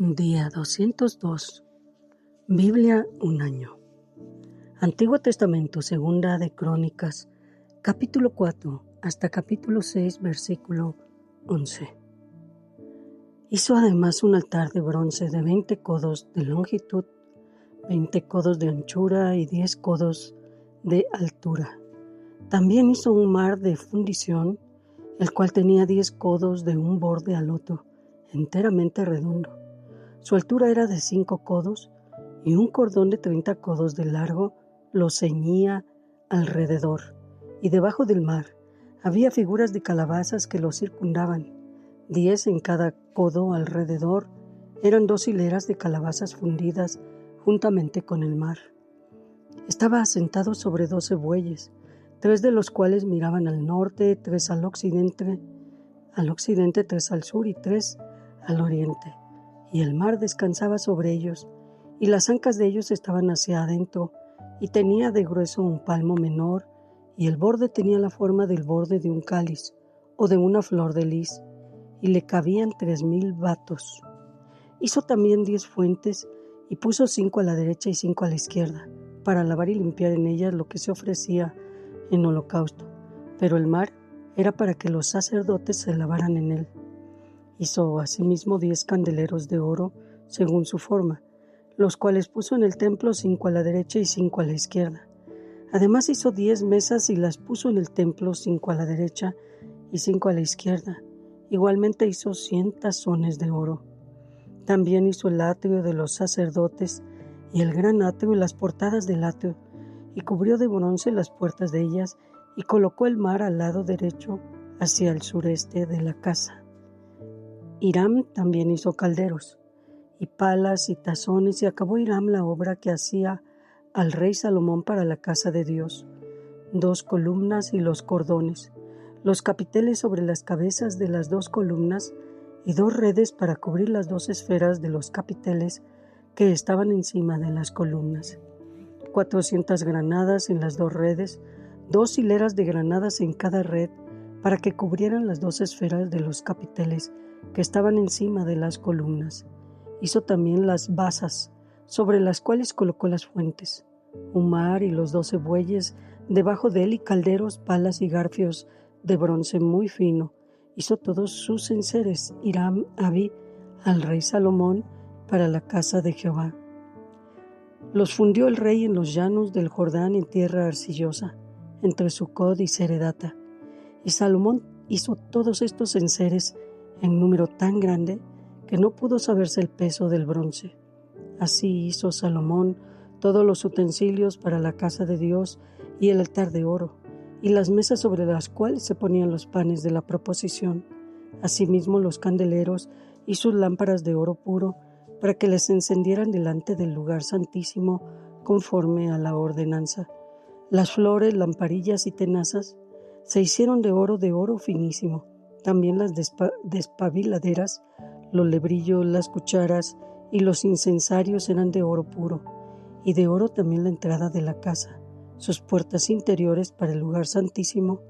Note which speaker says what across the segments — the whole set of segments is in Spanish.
Speaker 1: Día 202. Biblia un año. Antiguo Testamento, Segunda de Crónicas, capítulo 4 hasta capítulo 6, versículo 11. Hizo además un altar de bronce de 20 codos de longitud, 20 codos de anchura y 10 codos de altura. También hizo un mar de fundición, el cual tenía 10 codos de un borde al otro, enteramente redondo. Su altura era de 5 codos y un cordón de 30 codos de largo lo ceñía alrededor. Y debajo del mar había figuras de calabazas que lo circundaban. 10 en cada codo alrededor. Eran 2 hileras de calabazas fundidas juntamente con el mar. Estaba asentado sobre 12 bueyes, 3 de los cuales miraban al norte, 3 al occidente, 3 al sur y 3 al oriente. Y el mar descansaba sobre ellos, y las ancas de ellos estaban hacia adentro, y tenía de grueso un palmo menor, y el borde tenía la forma del borde de un cáliz, o de una flor de lis, y le cabían 3000 batos. Hizo también 10 fuentes, y puso 5 a la derecha y 5 a la izquierda, para lavar y limpiar en ellas lo que se ofrecía en holocausto, pero el mar era para que los sacerdotes se lavaran en él. Hizo asimismo 10 candeleros de oro según su forma, los cuales puso en el templo 5 a la derecha y 5 a la izquierda. Además hizo 10 mesas y las puso en el templo 5 a la derecha y 5 a la izquierda. Igualmente hizo 100 tazones de oro. También hizo el atrio de los sacerdotes y el gran atrio y las portadas del atrio, y cubrió de bronce las puertas de ellas, y colocó el mar al lado derecho hacia el sureste de la casa. Hiram también hizo calderos, y palas y tazones, y acabó Hiram la obra que hacía al rey Salomón para la casa de Dios: 2 columnas y los cordones, los capiteles sobre las cabezas de las 2 columnas, y 2 redes para cubrir las 2 esferas de los capiteles que estaban encima de las columnas. 400 granadas en las 2 redes, 2 hileras de granadas en cada red, para que cubrieran las 2 esferas de los capiteles que estaban encima de las columnas. Hizo también las basas, sobre las cuales colocó las fuentes, un mar y los 12 bueyes debajo de él, y calderos, palas y garfios de bronce muy fino. Hizo todos sus enseres Hiram Abí al rey Salomón para la casa de Jehová. Los fundió el rey en los llanos del Jordán, en tierra arcillosa, entre Sucot y Zeredata. Y Salomón hizo todos estos enseres en número tan grande que no pudo saberse el peso del bronce. Así hizo Salomón todos los utensilios para la casa de Dios, y el altar de oro, y las mesas sobre las cuales se ponían los panes de la proposición, asimismo los candeleros y sus lámparas de oro puro, para que les encendieran delante del lugar santísimo conforme a la ordenanza. Las flores, lamparillas y tenazas se hicieron de oro finísimo. También las despabiladeras, los lebrillos, las cucharas y los incensarios eran de oro puro, y de oro también la entrada de la casa, sus puertas interiores para el lugar santísimo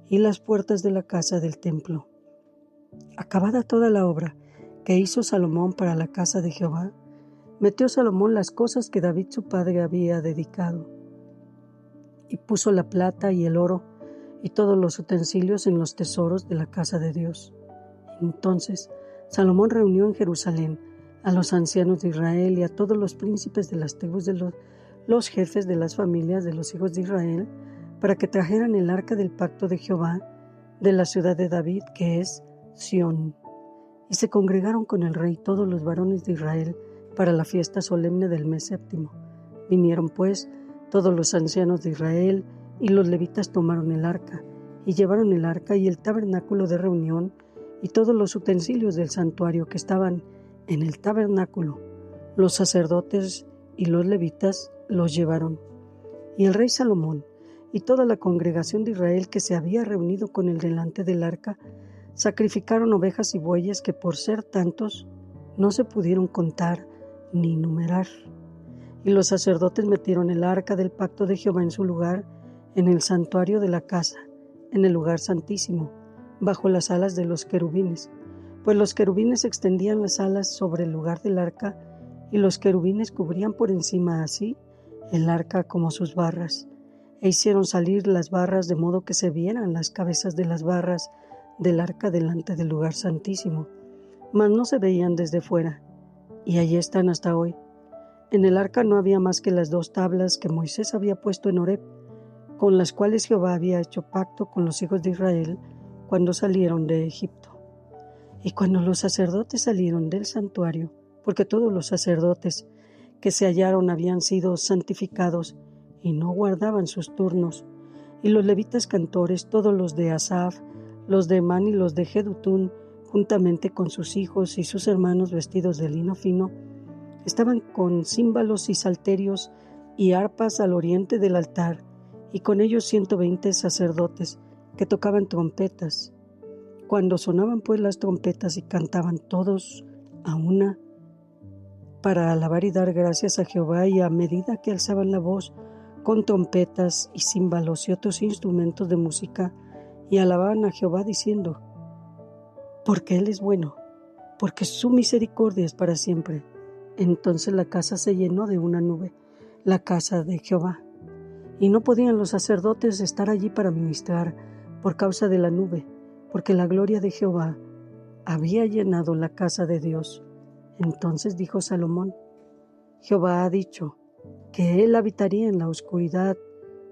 Speaker 1: y las puertas de la casa del templo. Acabada toda la obra que hizo Salomón para la casa de Jehová, metió Salomón las cosas que David su padre había dedicado, y puso la plata y el oro y todos los utensilios en los tesoros de la casa de Dios. Entonces Salomón reunió en Jerusalén a los ancianos de Israel y a todos los príncipes de las tribus de los jefes de las familias de los hijos de Israel, para que trajeran el arca del pacto de Jehová de la ciudad de David, que es Sión. Y se congregaron con el rey todos los varones de Israel para la fiesta solemne del mes séptimo. Vinieron pues todos los ancianos de Israel, y los levitas tomaron el arca, y llevaron el arca y el tabernáculo de reunión, y todos los utensilios del santuario que estaban en el tabernáculo. Los sacerdotes y los levitas los llevaron. Y el rey Salomón y toda la congregación de Israel que se había reunido con él delante del arca, sacrificaron ovejas y bueyes que, por ser tantos, no se pudieron contar ni numerar. Y los sacerdotes metieron el arca del pacto de Jehová en su lugar, en el santuario de la casa, en el lugar santísimo, bajo las alas de los querubines, pues los querubines extendían las alas sobre el lugar del arca, y los querubines cubrían por encima así el arca como sus barras, e hicieron salir las barras de modo que se vieran las cabezas de las barras del arca delante del lugar santísimo, mas no se veían desde fuera, y allí están hasta hoy. En el arca no había más que las 2 tablas que Moisés había puesto en Horeb, con las cuales Jehová había hecho pacto con los hijos de Israel cuando salieron de Egipto. Y cuando los sacerdotes salieron del santuario, porque todos los sacerdotes que se hallaron habían sido santificados y no guardaban sus turnos, y los levitas cantores, todos los de Asaf, los de Emán y los de Jedutún, juntamente con sus hijos y sus hermanos vestidos de lino fino, estaban con címbalos y salterios y arpas al oriente del altar, y con ellos 120 sacerdotes que tocaban trompetas. Cuando sonaban pues las trompetas y cantaban todos a una para alabar y dar gracias a Jehová, y a medida que alzaban la voz con trompetas y címbalos y otros instrumentos de música, y alababan a Jehová diciendo: porque Él es bueno, porque su misericordia es para siempre. Entonces la casa se llenó de una nube, la casa de Jehová, y no podían los sacerdotes estar allí para ministrar por causa de la nube, porque la gloria de Jehová había llenado la casa de Dios. Entonces dijo Salomón: Jehová ha dicho que Él habitaría en la oscuridad.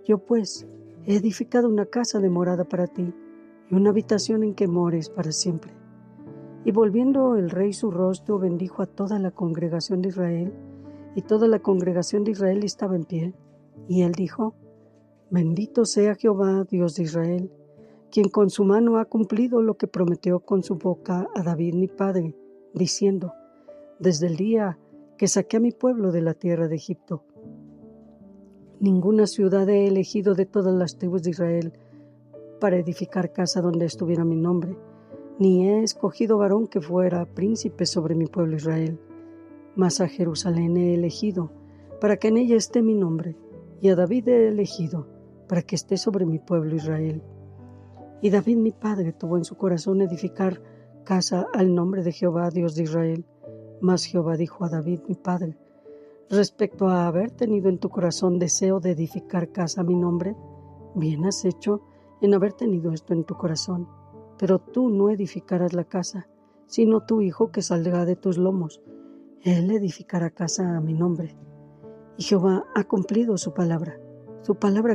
Speaker 1: Yo pues he edificado una casa de morada para ti, y una habitación en que mores para siempre. Y volviendo el rey su rostro, bendijo a toda la congregación de Israel, y toda la congregación de Israel estaba en pie. Y él dijo: bendito sea Jehová, Dios de Israel, quien con su mano ha cumplido lo que prometió con su boca a David mi padre, diciendo: desde el día que saqué a mi pueblo de la tierra de Egipto, ninguna ciudad he elegido de todas las tribus de Israel para edificar casa donde estuviera mi nombre, ni he escogido varón que fuera príncipe sobre mi pueblo Israel. Mas a Jerusalén he elegido para que en ella esté mi nombre, y a David he elegido para que esté sobre mi pueblo Israel. Y David mi padre tuvo en su corazón edificar casa al nombre de Jehová, Dios de Israel. Mas Jehová dijo a David mi padre: respecto a haber tenido en tu corazón deseo de edificar casa a mi nombre, bien has hecho en haber tenido esto en tu corazón, pero tú no edificarás la casa, sino tu hijo que saldrá de tus lomos. Él edificará casa a mi nombre. Y Jehová ha cumplido su palabra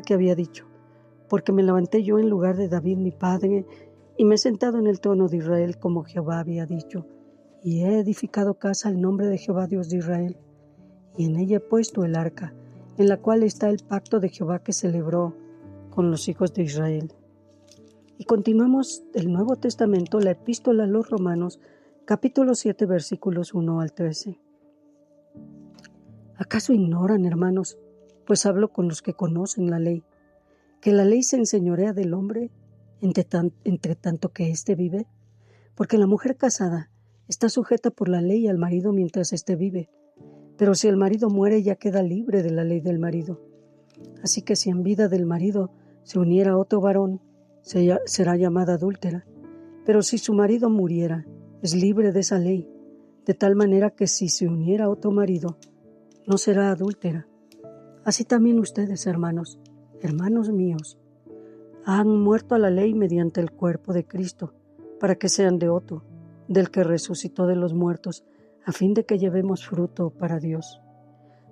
Speaker 1: que había dicho, porque me levanté yo en lugar de David mi padre, y me he sentado en el trono de Israel como Jehová había dicho, y he edificado casa al nombre de Jehová Dios de Israel, y en ella he puesto el arca, en la cual está el pacto de Jehová que celebró con los hijos de Israel. Y continuamos el Nuevo Testamento, la epístola a los Romanos, capítulo 7, versículos 1 al 13. ¿Acaso ignoran, hermanos, pues hablo con los que conocen la ley, que la ley se enseñorea del hombre entre tanto que éste vive? Porque la mujer casada está sujeta por la ley al marido mientras éste vive, pero si el marido muere ya queda libre de la ley del marido. Así que si en vida del marido se uniera a otro varón, será llamada adúltera, pero si su marido muriera, es libre de esa ley, de tal manera que si se uniera a otro marido, no será adúltera. Así también ustedes, hermanos míos, han muerto a la ley mediante el cuerpo de Cristo, para que sean de otro, del que resucitó de los muertos, a fin de que llevemos fruto para Dios.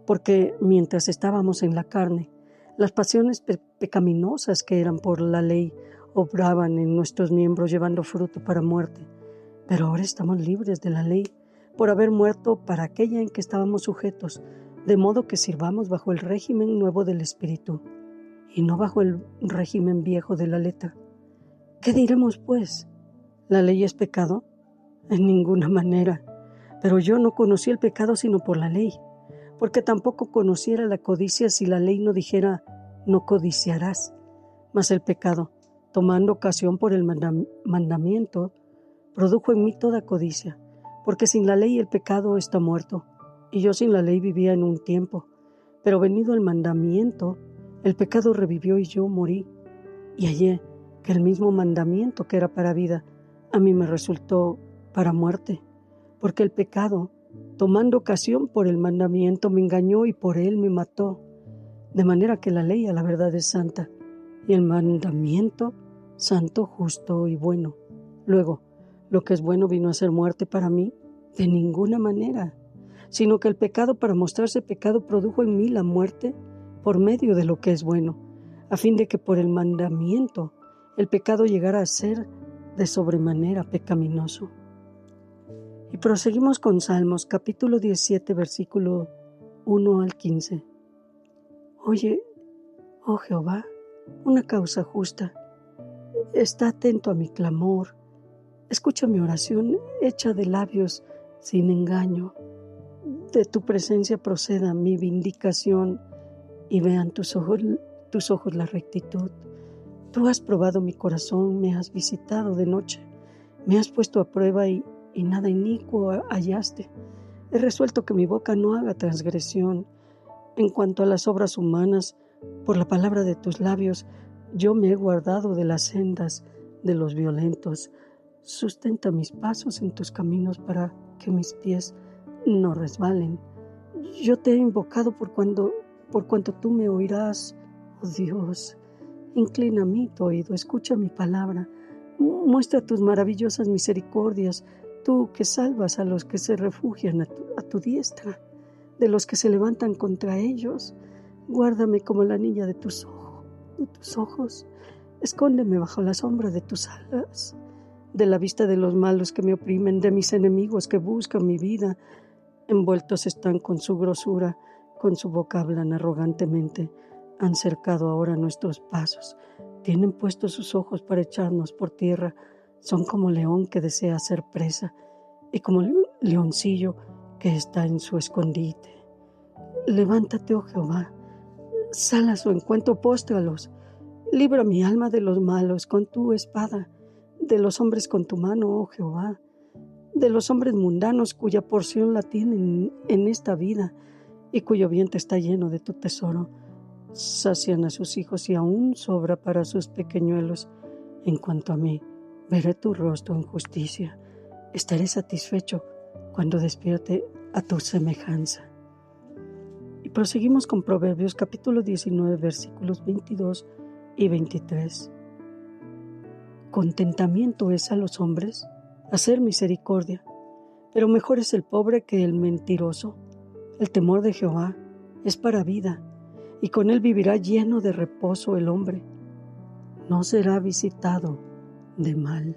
Speaker 1: Porque mientras estábamos en la carne, las pasiones pecaminosas que eran por la ley obraban en nuestros miembros llevando fruto para muerte. Pero ahora estamos libres de la ley, por haber muerto para aquella en que estábamos sujetos, de modo que sirvamos bajo el régimen nuevo del Espíritu, y no bajo el régimen viejo de la letra. ¿Qué diremos, pues? ¿La ley es pecado? En ninguna manera. Pero yo no conocí el pecado sino por la ley, porque tampoco conociera la codicia si la ley no dijera: no codiciarás. Mas el pecado, tomando ocasión por el mandamiento, produjo en mí toda codicia, porque sin la ley el pecado está muerto, y yo sin la ley vivía en un tiempo. Pero venido el mandamiento, el pecado revivió y yo morí, y hallé que el mismo mandamiento que era para vida, a mí me resultó para muerte, porque el pecado, tomando ocasión por el mandamiento, me engañó y por él me mató. De manera que la ley a la verdad es santa, y el mandamiento santo, justo y bueno. Luego, lo que es bueno vino a ser muerte para mí, de ninguna manera, sino que el pecado, para mostrarse pecado, produjo en mí la muerte por medio de lo que es bueno, a fin de que por el mandamiento el pecado llegara a ser de sobremanera pecaminoso. Y proseguimos con Salmos, capítulo 17, versículo 1 al 15. Oye, oh Jehová, una causa justa. Está atento a mi clamor. Escucha mi oración hecha de labios sin engaño. De tu presencia proceda mi vindicación y vean tus ojos la rectitud. Tú has probado mi corazón, me has visitado de noche, me has puesto a prueba y nada inicuo hallaste. He resuelto que mi boca no haga transgresión. En cuanto a las obras humanas, por la palabra de tus labios, yo me he guardado de las sendas de los violentos. Sustenta mis pasos en tus caminos para que mis pies no resbalen. Yo te he invocado por cuanto tú me oirás, oh Dios. Inclina a mí tu oído, escucha mi palabra. Muestra tus maravillosas misericordias, tú que salvas a los que se refugian a tu diestra, de los que se levantan contra ellos. Guárdame como la niña de tus ojos. Escóndeme bajo la sombra de tus alas, de la vista de los malos que me oprimen, de mis enemigos que buscan mi vida. Envueltos están con su grosura, con su boca hablan arrogantemente. Han cercado ahora nuestros pasos, tienen puestos sus ojos para echarnos por tierra. Son como león que desea ser presa y como leoncillo que está en su escondite. Levántate, oh Jehová, sal a su encuentro, póstralos. Libra mi alma de los malos con tu espada, de los hombres con tu mano, oh Jehová, de los hombres mundanos cuya porción la tienen en esta vida y cuyo vientre está lleno de tu tesoro. Sacian a sus hijos y aún sobra para sus pequeñuelos. En cuanto a mí, veré tu rostro en justicia. Estaré satisfecho cuando despierte a tu semejanza. Y proseguimos con Proverbios capítulo 19, versículos 22 y 23. Contentamiento es a los hombres hacer misericordia, pero mejor es el pobre que el mentiroso. El temor de Jehová es para vida, y con él vivirá lleno de reposo el hombre. No será visitado de mal.